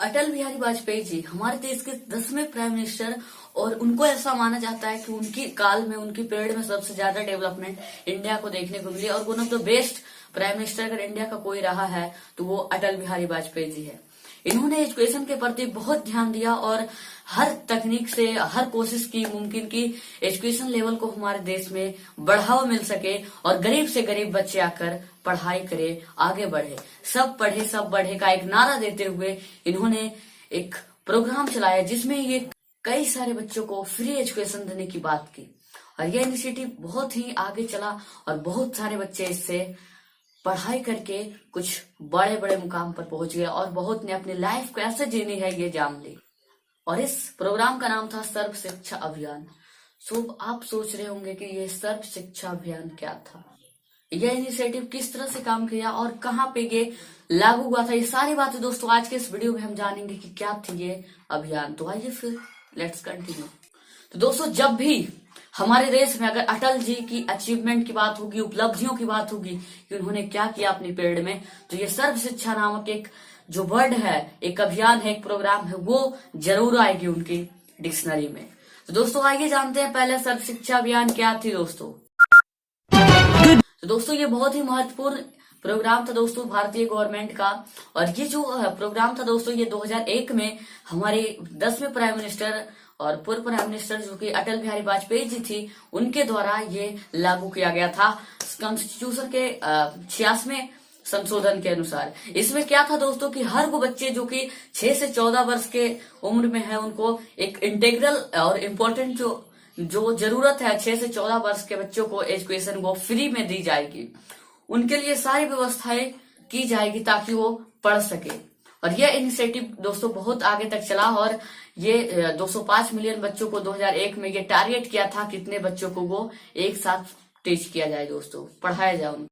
अटल बिहारी वाजपेयी जी हमारे देश के 10वें प्राइम मिनिस्टर और उनको ऐसा माना जाता है कि उनकी काल में, उनकी पीरियड में सबसे ज्यादा डेवलपमेंट इंडिया को देखने को मिली और one of the best prime minister अगर इंडिया का कोई रहा है तो वो अटल बिहारी वाजपेयी जी है। इन्होंने एजुकेशन के प्रति बहुत ध्यान दिया और हर तकनीक से हर कोशिश की मुमकिन की एजुकेशन लेवल को हमारे देश में बढ़ावा मिल सके और गरीब से गरीब बच्चे आकर पढ़ाई करे, आगे बढ़े। सब पढ़े सब बढ़े का एक नारा देते हुए इन्होंने एक प्रोग्राम चलाया जिसमें ये कई सारे बच्चों को फ्री एजुकेशन देने की बात की और यह इनिशिएटिव बहुत ही आगे चला और बहुत सारे बच्चे इससे पढ़ाई करके कुछ बड़े बड़े मुकाम पर पहुंच गए और बहुत ने अपनी लाइफ कैसे जीनी है ये जान ली। और इस प्रोग्राम का नाम था सर्व शिक्षा अभियान। सो आप सोच रहे होंगे कि ये सर्व शिक्षा अभियान क्या था, यह इनिशिएटिव किस तरह से काम किया और कहाँ पे ये लागू हुआ था। ये सारी बातें दोस्तों आज के इस वीडियो में हम जानेंगे कि क्या थी ये अभियान। तो आइए फिर लेट्स कंटिन्यू। तो दोस्तों जब भी हमारे देश में अगर अटल जी की अचीवमेंट की बात होगी, उपलब्धियों की बात होगी कि उन्होंने क्या किया अपनी पीरियड में, तो ये सर्व शिक्षा नामक एक जो वर्ड है, एक अभियान है, एक प्रोग्राम है, वो जरूर आएगी उनकी डिक्शनरी में। तो दोस्तों आइए जानते हैं पहले सर्व शिक्षा अभियान क्या थी दोस्तों। तो दोस्तों ये बहुत ही महत्वपूर्ण प्रोग्राम था दोस्तों भारतीय गवर्नमेंट का। और ये जो प्रोग्राम था दोस्तों ये 2001 में हमारे 10वें प्राइम मिनिस्टर और पूर्व प्राइम मिनिस्टर जो कि अटल बिहारी वाजपेयी जी थी उनके द्वारा ये लागू किया गया था कॉन्स्टिट्यूशन के 86वें संशोधन के अनुसार। इसमें क्या था दोस्तों कि हर वो बच्चे जो कि 6 से 14 वर्ष के उम्र में है उनको एक इंटीग्रल और इम्पोर्टेंट जो जरूरत है 6 से 14 वर्ष के बच्चों को एजुकेशन वो फ्री में दी जाएगी। उनके लिए सारी व्यवस्थाएं की जाएगी ताकि वो पढ़ सके। और यह इनिशिएटिव दोस्तों बहुत आगे तक चला और ये 205 मिलियन बच्चों को 2001 में ये टारगेट किया था कितने बच्चों को वो एक साथ टीच किया जाए दोस्तों, पढ़ाया जाए उनको।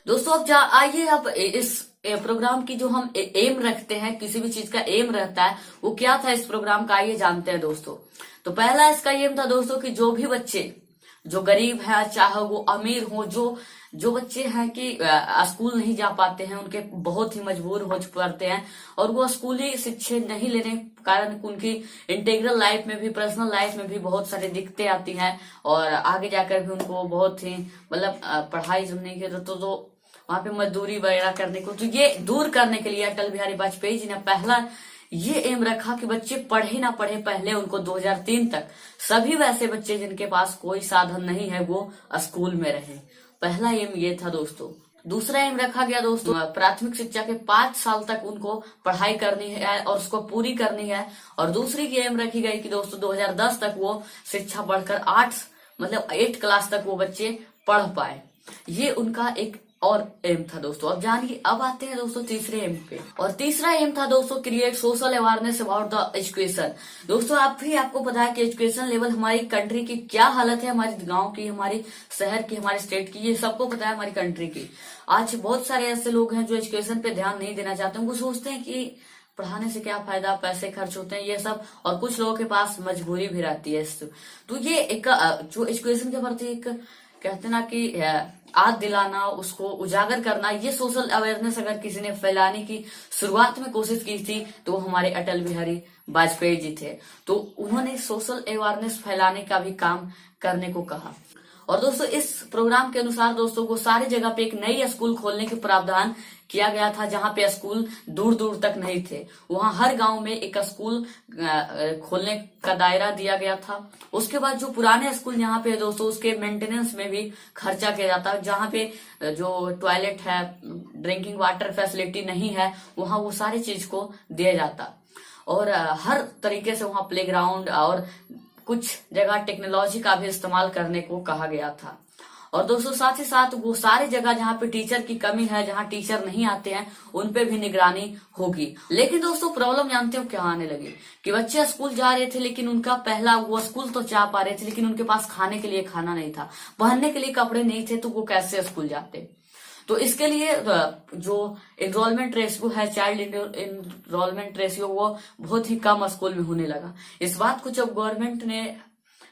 दोस्तों अब आइए अब इस प्रोग्राम की जो हम एम रखते हैं, किसी भी चीज का एम रहता है वो क्या था इस प्रोग्राम का, आइए जानते हैं दोस्तों। तो पहला इसका एम था दोस्तों कि जो भी बच्चे जो गरीब है, चाहे वो अमीर हो, जो बच्चे हैं कि स्कूल नहीं जा पाते हैं, उनके बहुत ही मजबूर हो पड़ते हैं और वो स्कूली शिक्षा नहीं लेने कारण उनकी इंटीग्रल लाइफ में भी, पर्सनल लाइफ में भी बहुत सारी दिक्कतें आती हैं और आगे जाकर भी उनको बहुत ही मतलब पढ़ाई जब नहीं करते तो वहां पे मजदूरी वगैरह करने को, तो ये दूर करने के लिए अटल बिहारी वाजपेयी जी ने पहला ये एम रखा कि बच्चे पढ़े ना पढ़े, पहले उनको 2003 तक सभी वैसे बच्चे जिनके पास कोई साधन नहीं है वो स्कूल में रहे। पहला एम ये था दोस्तों। दूसरा एम रखा गया दोस्तों प्राथमिक शिक्षा के 5 साल तक उनको पढ़ाई करनी है और उसको पूरी करनी है। और दूसरी एम रखी गई कि दोस्तों 2010 तक वो शिक्षा बढ़कर 8 क्लास तक वो बच्चे पढ़ पाए। ये उनका एक और एम था दोस्तों। अब जानिए, अब आते हैं दोस्तों तीसरे एम पे। और तीसरा एम था दोस्तों create social awareness about the education. दोस्तों आपको पता है कि एजुकेशन लेवल हमारी कंट्री की क्या हालत है, हमारे गांव की, हमारे शहर की, हमारे स्टेट की, ये सबको पता है हमारी कंट्री की। आज बहुत सारे ऐसे लोग हैं जो एजुकेशन पे ध्यान नहीं देना चाहते, वो सोचते हैं कि पढ़ाने से क्या फायदा, पैसे खर्च होते हैं ये सब, और कुछ लोगों के पास मजबूरी भी रहती है। तो ये एक जो एजुकेशन के प्रति एक कहते ना कि याद दिलाना, उसको उजागर करना, ये सोशल अवेयरनेस अगर किसी ने फैलाने की शुरुआत में कोशिश की थी तो वो हमारे अटल बिहारी वाजपेयी जी थे। तो उन्होंने सोशल अवेयरनेस फैलाने का भी काम करने को कहा। और दोस्तों इस प्रोग्राम के अनुसार दोस्तों को सारी जगह पे एक नई स्कूल खोलने के प्रावधान किया गया था जहां पे स्कूल दूर दूर तक नहीं थे। वहां हर गांव में एक स्कूल खोलने का दायरा दिया गया था। उसके बाद जो पुराने स्कूल यहाँ पे दोस्तों उसके मेंटेनेंस में भी खर्चा किया जाता है। जहाँ पे जो टॉयलेट है, ड्रिंकिंग वाटर फैसिलिटी नहीं है, वहां वो सारी चीज को दिया जाता। और हर तरीके से वहां प्लेग्राउंड और कुछ जगह टेक्नोलॉजी का भी इस्तेमाल करने को कहा गया था। और दोस्तों साथ ही साथ वो सारी जगह जहाँ पे टीचर की कमी है, जहाँ टीचर नहीं आते हैं, उन पे भी निगरानी होगी। लेकिन दोस्तों प्रॉब्लम जानते हो क्या आने लगी कि बच्चे स्कूल जा रहे थे लेकिन उनका पहला वो स्कूल तो जा पा रहे थे लेकिन उनके पास खाने के लिए खाना नहीं था, पहनने के लिए कपड़े नहीं थे, तो वो कैसे स्कूल जाते। तो इसके लिए जो एनरोलमेंट रेशियो है, चाइल्ड एनरोलमेंट रेशियो, वो बहुत ही कम स्कूल में होने लगा। इस बात को जब गवर्नमेंट ने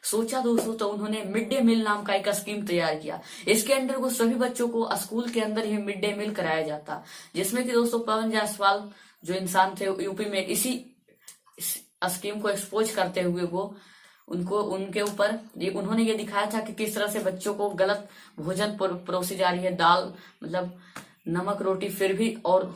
सोचा दोस्तों तो उन्होंने मिड डे मील नाम का एक स्कीम तैयार किया। इसके अंडर को सभी बच्चों को स्कूल के अंदर ही मिड डे मील कराया जाता, जिसमें कि दोस्तों पवन जायसवाल जो इंसान थे यूपी में इसी स्कीम को एक्सपोज करते हुए वो उनको उनके ऊपर उन्होंने ये दिखाया था कि किस तरह से बच्चों को गलत भोजन परोसी जा रही है, दाल मतलब नमक रोटी, फिर भी और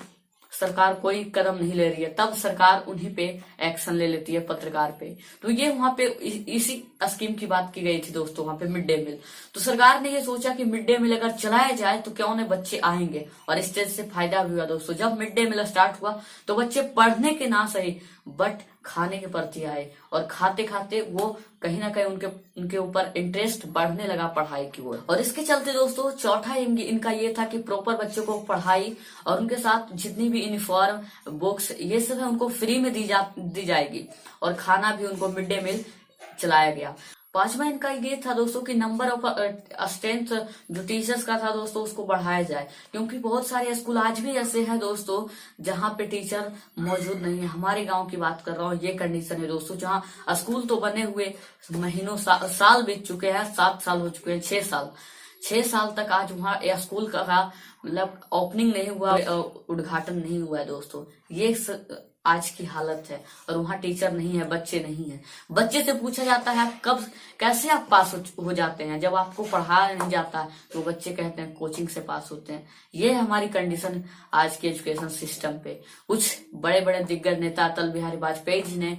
सरकार कोई कदम नहीं ले रही है। तब सरकार उन्हीं पे एक्शन ले लेती है, पत्रकार पे। तो ये वहां पे इसी स्कीम की बात की गई थी दोस्तों, वहां पे मिड डे मील। तो सरकार ने ये सोचा कि मिड डे मील अगर चलाया जाए तो क्यों न बच्चे आएंगे, और इस चीज से फायदा भी हुआ दोस्तों। जब मिड डे मील स्टार्ट हुआ तो बच्चे पढ़ने के ना सही बट खाने के प्रति आए, और खाते खाते वो कहीं ना कहीं उनके ऊपर इंटरेस्ट बढ़ने लगा पढ़ाई की ओर। और इसके चलते दोस्तों चौथा इनका ये था कि प्रॉपर बच्चों को पढ़ाई और उनके साथ जितनी भी यूनिफॉर्म बुक्स ये सब है उनको फ्री में दी जाएगी, और खाना भी उनको मिड डे मील चलाया गया। पांचवा इनका ये था दोस्तों कि नंबर ऑफ स्ट्रेंथ जो टीचर्स का था दोस्तों उसको बढ़ाया जाए, क्योंकि बहुत सारे स्कूल आज भी ऐसे हैं दोस्तों जहां पे टीचर मौजूद नहीं है। हमारे गांव की बात कर रहा हूँ, ये कंडीशन है दोस्तों, जहां स्कूल तो बने हुए महीनों साल बीत चुके हैं, 7 साल हो चुके हैं, 6 साल तक आज वहाँ स्कूल का मतलब ओपनिंग नहीं हुआ, उद्घाटन नहीं हुआ है दोस्तों। ये आज की हालत है, और वहाँ टीचर नहीं है, बच्चे नहीं है। बच्चे से पूछा जाता है कब कैसे आप पास हो जाते हैं, जब आपको पढ़ाया नहीं जाता है तो बच्चे कहते हैं कोचिंग से पास होते हैं। ये है हमारी कंडीशन आज के एजुकेशन सिस्टम पे। कुछ बड़े बड़े दिग्गज नेता अटल बिहारी वाजपेयी जी ने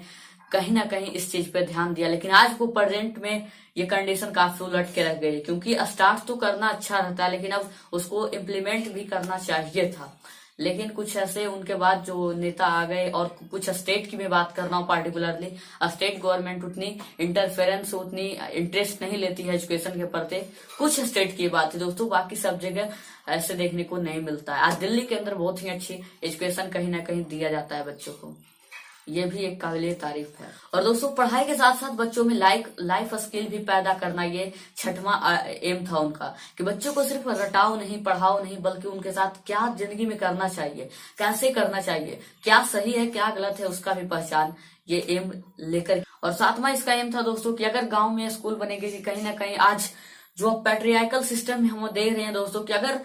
कहीं ना कहीं इस चीज पे ध्यान दिया, लेकिन आज को प्रेजेंट में ये कंडीशन काफी उलट के रख गई, क्योंकि स्टार्ट तो करना अच्छा रहता है लेकिन अब उसको इम्प्लीमेंट भी करना चाहिए था। लेकिन कुछ ऐसे उनके बाद जो नेता आ गए, और कुछ स्टेट की मैं बात कर रहा हूँ पार्टिकुलरली, स्टेट गवर्नमेंट उतनी इंटरफेरेंस उतनी इंटरेस्ट नहीं लेती है एजुकेशन के प्रति। कुछ स्टेट की बात है दोस्तों, बाकी सब जगह ऐसे देखने को नहीं मिलता है। आज दिल्ली के अंदर बहुत ही अच्छी एजुकेशन कहीं ना कहीं दिया जाता है बच्चों को, ये भी एक काबिले तारीफ है। और दोस्तों पढ़ाई के साथ साथ बच्चों में लाइफ स्किल भी पैदा करना, ये छठवां एम था उनका, कि बच्चों को सिर्फ रटाओ नहीं पढ़ाओ नहीं, बल्कि उनके साथ क्या जिंदगी में करना चाहिए, कैसे करना चाहिए, क्या सही है क्या गलत है, उसका भी पहचान, ये एम लेकर। और सातवां इसका एम था दोस्तों कि अगर गाँव में स्कूल बनेगी, कहीं ना कहीं आज जो पैट्रियार्कल सिस्टम हम देख रहे हैं दोस्तों, कि अगर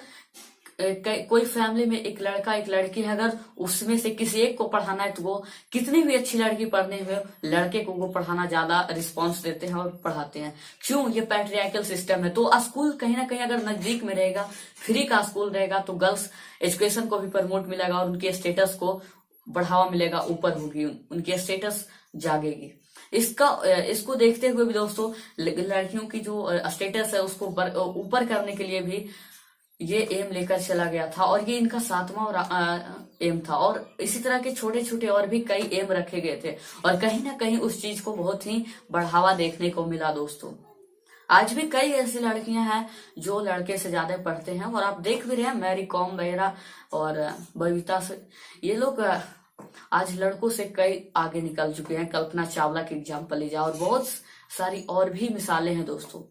कोई फैमिली में एक लड़का एक लड़की है, अगर उसमें से किसी एक को पढ़ाना है तो वो कितनी भी अच्छी लड़की पढ़ने में लड़के को वो पढ़ाना ज्यादा रिस्पांस देते हैं और पढ़ाते हैं। क्यों? ये पैट्रियार्कल सिस्टम है। तो स्कूल कहीं ना कहीं अगर नजदीक में रहेगा, फ्री का स्कूल रहेगा, तो गर्ल्स एजुकेशन को भी प्रमोट मिलेगा और उनके स्टेटस को बढ़ावा मिलेगा, ऊपर होगी, उनकी स्टेटस जागेगी। इसको देखते हुए भी दोस्तों लड़कियों की जो स्टेटस है उसको ऊपर करने के लिए भी ये एम लेकर चला गया था, और ये इनका सातवां एम था। और इसी तरह के छोटे छोटे और भी कई एम रखे गए थे, और कहीं ना कहीं उस चीज को बहुत ही बढ़ावा देखने को मिला दोस्तों। आज भी कई ऐसी लड़कियां हैं जो लड़के से ज्यादा पढ़ते हैं, और आप देख भी रहे हैं मैरी कॉम वगैरह और बबीता से, ये लोग आज लड़कों से कई आगे निकल चुके हैं। कल्पना चावला की एग्जाम्पल लीजिए, और बहुत सारी और भी मिसालें हैं दोस्तों।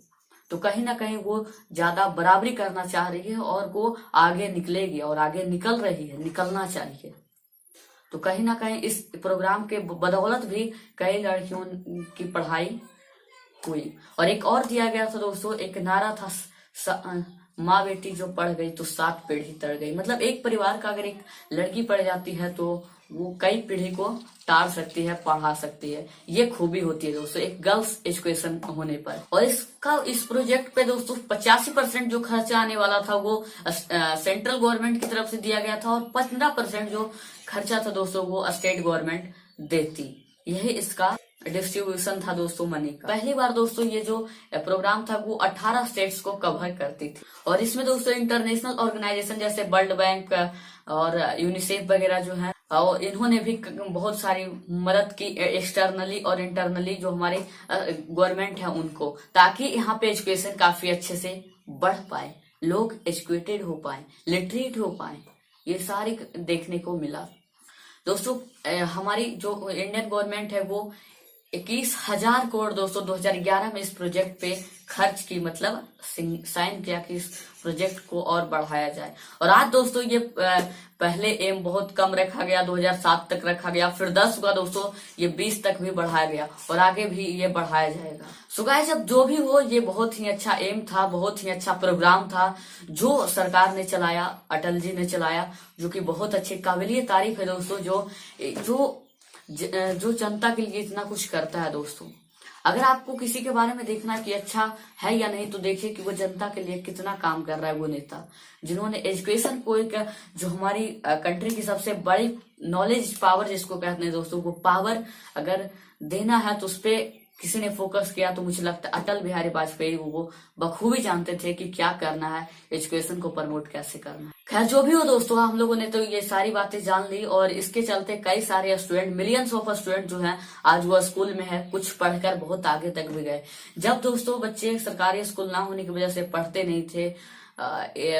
तो कहीं ना कहीं वो ज्यादा बराबरी करना चाह रही है, और वो आगे निकलेगी, और आगे निकल रही है, निकलना चाहिए। तो कहीं ना कहीं इस प्रोग्राम के बदौलत भी कई लड़कियों की पढ़ाई हुई। और एक और दिया गया था दोस्तों, एक नारा था, माँ बेटी जो पढ़ गई तो 7 पीढ़ी तर गई। मतलब एक परिवार का अगर एक लड़की पढ़ जाती है तो वो कई पीढ़ी को टाल सकती है, पढ़ा सकती है। ये खूबी होती है दोस्तों एक गर्ल्स एजुकेशन होने पर। और इस प्रोजेक्ट पे दोस्तों 85% जो खर्चा आने वाला था वो सेंट्रल गवर्नमेंट की तरफ से दिया गया था, और 15% जो खर्चा था दोस्तों वो स्टेट गवर्नमेंट देती। यही इसका डिस्ट्रीब्यूशन था दोस्तों मनी का। पहली बार दोस्तों ये जो प्रोग्राम था वो 18 स्टेट्स को कवर करती थी, और इसमें दोस्तों इंटरनेशनल ऑर्गेनाइजेशन जैसे वर्ल्ड बैंक और यूनिसेफ वगैरह जो है, और इन्होंने भी बहुत सारी मदद की एक्सटर्नली और इंटरनली, जो हमारे गवर्नमेंट है उनको, ताकि यहाँ पे एजुकेशन काफी अच्छे से बढ़ पाए, लोग एजुकेटेड हो पाए, लिटरेट हो पाए। ये सारी देखने को मिला दोस्तों। हमारी जो इंडियन गवर्नमेंट है वो 21,000 करोड़ दोस्तों 2011 में इस प्रोजेक्ट पे खर्च की, मतलब साइन किया कि इस प्रोजेक्ट को और बढ़ाया जाए। और आज दोस्तों ये पहले एम बहुत कम रखा गया, 2007 तक रखा गया, फिर 10 हुआ दोस्तों, ये 20 तक भी बढ़ाया गया और आगे भी ये बढ़ाया जाएगा। सो गाइस, अब जो भी हो, ये बहुत ही अच्छा एम था, बहुत ही अच्छा प्रोग्राम था जो सरकार ने चलाया, अटल जी ने चलाया, जो कि बहुत अच्छी काबिलिय तारीफ है दोस्तों, जो जनता के लिए इतना कुछ करता है दोस्तों। अगर आपको किसी के बारे में देखना कि अच्छा है या नहीं, तो देखिए कि वो जनता के लिए कितना काम कर रहा है वो नेता, जिन्होंने एजुकेशन को एक, जो हमारी कंट्री की सबसे बड़ी नॉलेज पावर जिसको कहते हैं दोस्तों, वो पावर अगर देना है तो उस पर किसी ने फोकस किया, तो मुझे लगता है अटल बिहारी वाजपेयी वो बखूबी जानते थे कि क्या करना है, एजुकेशन को प्रमोट कैसे करना है। खैर जो भी हो दोस्तों, हम लोगों ने तो ये सारी बातें जान ली और इसके चलते कई सारे स्टूडेंट, मिलियंस ऑफ स्टूडेंट जो हैं, आज वो स्कूल में है, कुछ पढ़कर बहुत आगे तक भी गए। जब दोस्तों बच्चे सरकारी स्कूल ना होने की वजह से पढ़ते नहीं थे,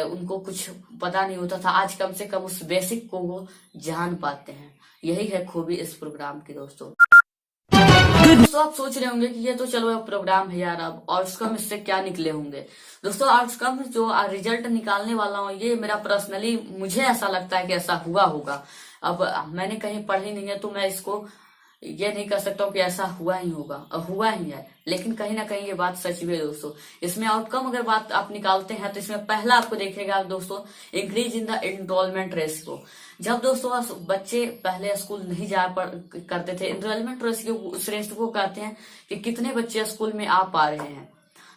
उनको कुछ पता नहीं होता था, आज कम से कम उस बेसिक को वो जान पाते हैं। यही है खूबी इस प्रोग्राम की दोस्तों। दोस्तों आप सोच रहे होंगे कि ये तो चलो अब प्रोग्राम है यार, अब आउटकम इससे क्या निकले होंगे। दोस्तों आउटकम जो रिजल्ट निकालने वाला हूँ, ये मेरा पर्सनली मुझे ऐसा लगता है कि ऐसा हुआ होगा। अब मैंने कहीं पढ़ी नहीं है तो मैं इसको ये नहीं कर सकता हूँ कि ऐसा हुआ ही होगा, हुआ ही है, लेकिन कहीं ना कहीं ये बात सच भी है दोस्तों। इसमें आउटकम अगर बात आप निकालते हैं तो इसमें पहला आपको देखेगा दोस्तों, increase in the enrolment ratio. जब दोस्तों बच्चे पहले स्कूल नहीं जा करते थे, एनरोलमेंट रेशियो उस रेशियो को कहते हैं कि कितने बच्चे स्कूल में आ पा रहे हैं।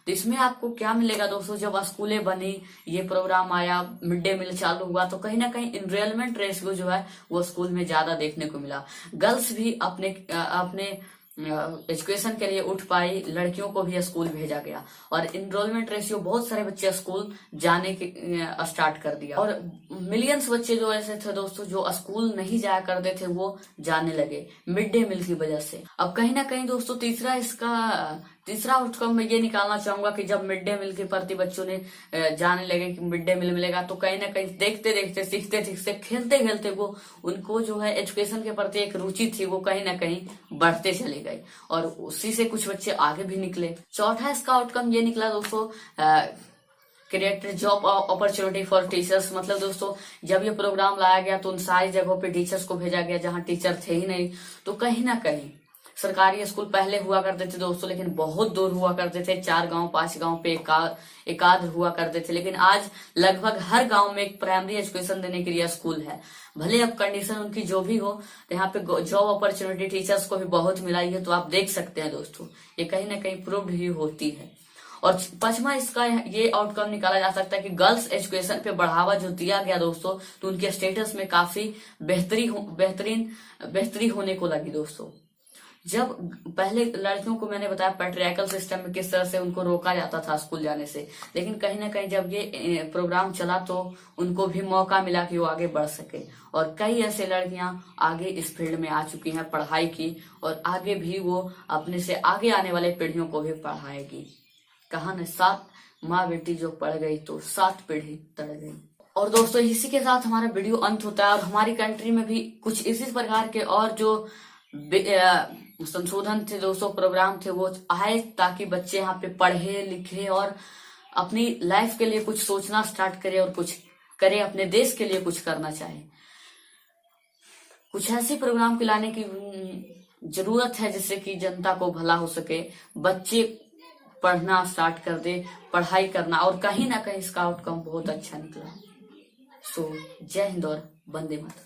तो इसमें आपको क्या मिलेगा दोस्तों, जब स्कूलें बनी, ये प्रोग्राम आया, मिड डे मील चालू हुआ, तो कहीं ना कहीं एनरोलमेंट रेशियो जो है वो स्कूल में ज्यादा देखने को मिला। गर्ल्स भी अपने एजुकेशन के लिए उठ पाई, लड़कियों को भी स्कूल भेजा गया और एनरोलमेंट रेशियो, बहुत सारे बच्चे स्कूल जाने के स्टार्ट कर दिया। और मिलियंस बच्चे जो ऐसे थे दोस्तों जो स्कूल नहीं जाया करते थे, वो जाने लगे मिड डे मील की वजह से। अब कहीं ना कहीं दोस्तों तीसरा आउटकम मैं ये निकालना चाहूंगा कि जब मिड डे मील के प्रति बच्चों ने जाने लगे कि मिड डे मील मिलेगा, तो कहीं ना कहीं देखते देखते, सीखते सीखते, खेलते खेलते वो उनको जो है एजुकेशन के प्रति एक रुचि थी, वो कहीं ना कहीं बढ़ते चले गए और उसी से कुछ बच्चे आगे भी निकले। चौथा इसका आउटकम ये निकला दोस्तों, created job opportunity for teachers. मतलब दोस्तों जब ये प्रोग्राम लाया गया तो उन सारी जगहों पे टीचर्स को भेजा गया जहां टीचर थे ही नहीं। तो कहीं ना कहीं सरकारी स्कूल पहले हुआ करते थे दोस्तों, लेकिन बहुत दूर हुआ करते थे, 4 गांव 5 गांव पे एकाध हुआ करते थे, लेकिन आज लगभग हर गांव में एक प्राइमरी एजुकेशन देने के लिए स्कूल है। भले अब कंडीशन उनकी जो भी हो, तो यहाँ पे जॉब अपॉर्चुनिटी टीचर्स को भी बहुत मिलाई है। तो आप देख सकते हैं दोस्तों, ये कहीं ना कहीं प्रूव्ड ही होती है। और पांचवा इसका ये आउटकम निकाला जा सकता है कि गर्ल्स एजुकेशन पे बढ़ावा जो दिया गया दोस्तों, तो उनके स्टेटस में काफी बेहतरी होने को लगी दोस्तों। जब पहले लड़कियों को मैंने बताया पैट्रियार्कल सिस्टम में किस तरह से उनको रोका जाता था स्कूल जाने से, लेकिन कहीं ना कहीं जब ये प्रोग्राम चला तो उनको भी मौका मिला कि वो आगे बढ़ सके। और कई ऐसे लड़कियां आगे इस फील्ड में आ चुकी हैं पढ़ाई की, और आगे भी वो अपने से आगे आने वाले पीढ़ियों को भी पढ़ाएगी। कहा न 7 माँ बेटी जो पढ़ गई तो 7 पीढ़ी तड़ गई। और दोस्तों इसी के साथ हमारा वीडियो अंत होता है। और हमारी कंट्री में भी कुछ इसी प्रकार के और जो संशोधन थे दोस्तों, प्रोग्राम थे, वो आए ताकि बच्चे यहाँ पे पढ़े लिखे और अपनी लाइफ के लिए कुछ सोचना स्टार्ट करे और कुछ करे, अपने देश के लिए कुछ करना चाहे। कुछ ऐसे प्रोग्राम लाने की जरूरत है जिससे कि जनता को भला हो सके, बच्चे पढ़ना स्टार्ट कर दे, पढ़ाई करना, और कहीं ना कहीं इसका आउटकम बहुत अच्छा निकला। सो जय हिंद और वंदे मातरम।